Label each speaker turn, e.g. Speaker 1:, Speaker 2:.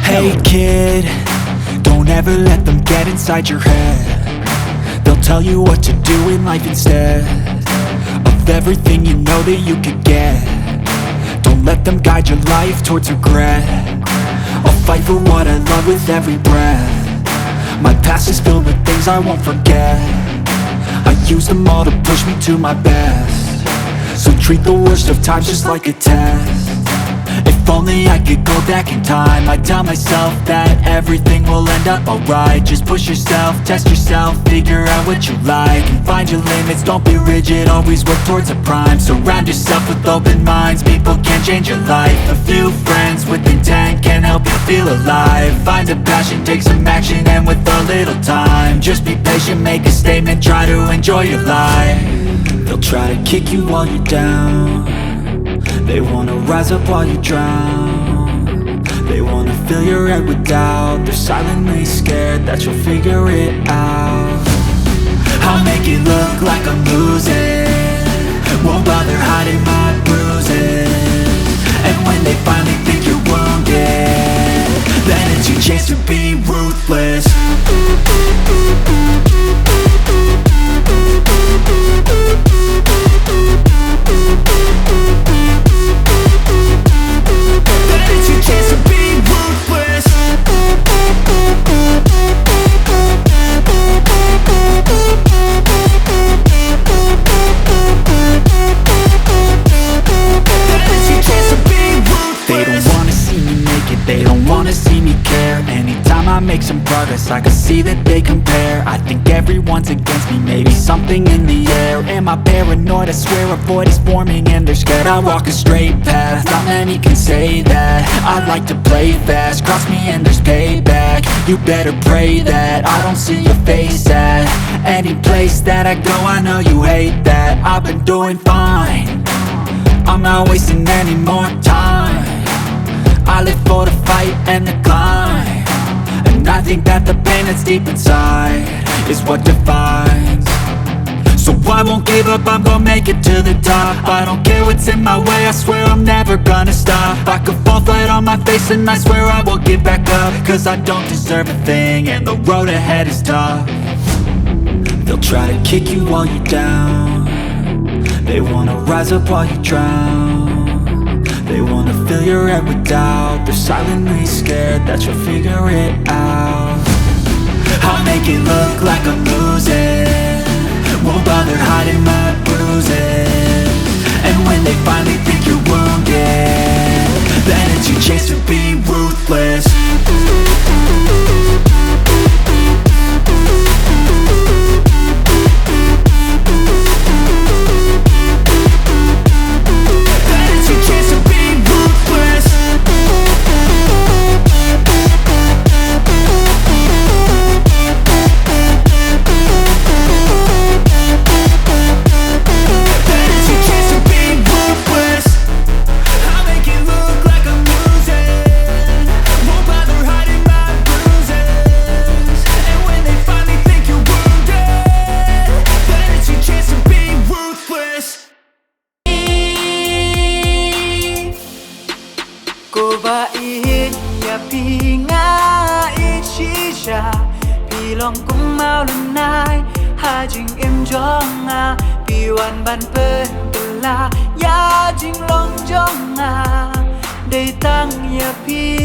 Speaker 1: Hey kid, don't ever let them get inside your head. They'll tell you what to do in life instead of everything you know that you could get. Don't let them guide your life towards regret. I'll fight for what I love with every breath. My past is filled with things I won't forget. I use them all to push me to my best. So treat the worst of times just like a test. If only I could go back in time, I'd tell myself that everything will end up alright. Just push yourself, test yourself, figure out what you like, and find your limits, don't be rigid, always work towards a prime. Surround yourself with open minds, people can change your life. A few friends with intent can help you feel alive. Find a passion, take some action, and with a little time, just be patient, make a statement, try to enjoy your life. They'll try to kick you while you're down. They wanna rise up while you drown. They wanna fill your head with doubt. They're silently scared that you'll figure it out. I'll make it look like I'm losing, won't bother hiding my bruises. And when they finally think you're wounded, then it's your chance to be ruthless. Chance to be ruthless. They don't wanna see me make it, they don't wanna see me care. Anytime I make some progress, I can see that they compare. I think everyone's against me, maybe something in the air. Am I paranoid? I swear a void is forming and they're scared I walk a straight path. Not many can say that. I like to play fast, cross me and there's payback. You better pray that I don't see your face at any place that I go. I know you hate that. I've been doing fine, I'm not wasting any more time. I live for the fight and the climb, and I think that the pain that's deep inside is what defines. So I won't give up, I'm gonna make it to the top. I don't care what's in my way, I swear I'm never gonna stop. I could fall flat on my face and I swear I will get back up, cause I don't deserve a thing and the road ahead is tough. They'll try to kick you while you're down. They wanna rise up while you drown. They wanna fill your head with doubt. They're silently scared that you'll figure it out. I'll make it look like I'm losing, won't bother hiding my bruises. And when they finally think you're wounded, then it's your chance to be ruthless.
Speaker 2: lòng cũng mau lần này hai chính em cho ngà vì hoàn bàn phê từ là giá chính lòng cho ngà để tăng nhà phi